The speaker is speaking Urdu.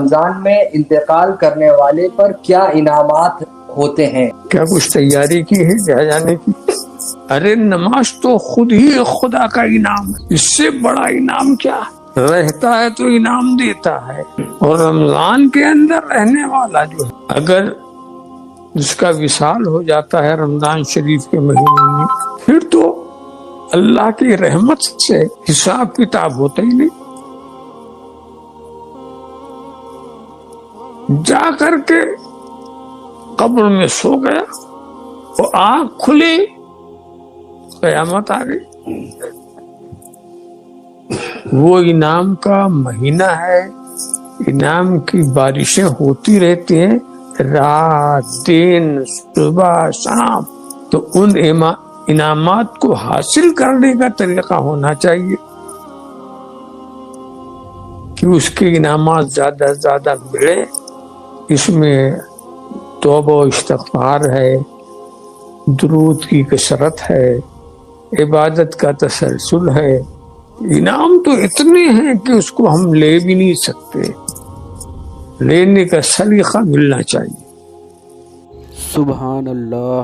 رمضان میں انتقال کرنے والے پر کیا انعامات ہوتے ہیں؟ کیا کچھ تیاری کی ہے کیا جانے کی؟ ارے نماز تو خود ہی خدا کا انعام ہے، اس سے بڑا انعام کیا؟ رہتا ہے تو انعام دیتا ہے، اور رمضان کے اندر رہنے والا جو ہے اگر جس کا وصال ہو جاتا ہے رمضان شریف کے مہینے میں، پھر تو اللہ کی رحمت سے حساب کتاب ہوتا ہی نہیں۔ جا کر کے قبر میں سو گیا، وہ آنکھ کھلی قیامت آ گئی۔ وہ انعام کا مہینہ ہے، انعام کی بارشیں ہوتی رہتی ہیں رات دن صبح شام، تو ان انعامات کو حاصل کرنے کا طریقہ ہونا چاہیے کہ اس کے انعامات زیادہ سے زیادہ ملے۔ اس میں توبہ و استغفار ہے، درود کی کثرت ہے، عبادت کا تسلسل ہے۔ انعام تو اتنے ہیں کہ اس کو ہم لے بھی نہیں سکتے، لینے کا سلیقہ ملنا چاہیے۔ سبحان اللہ۔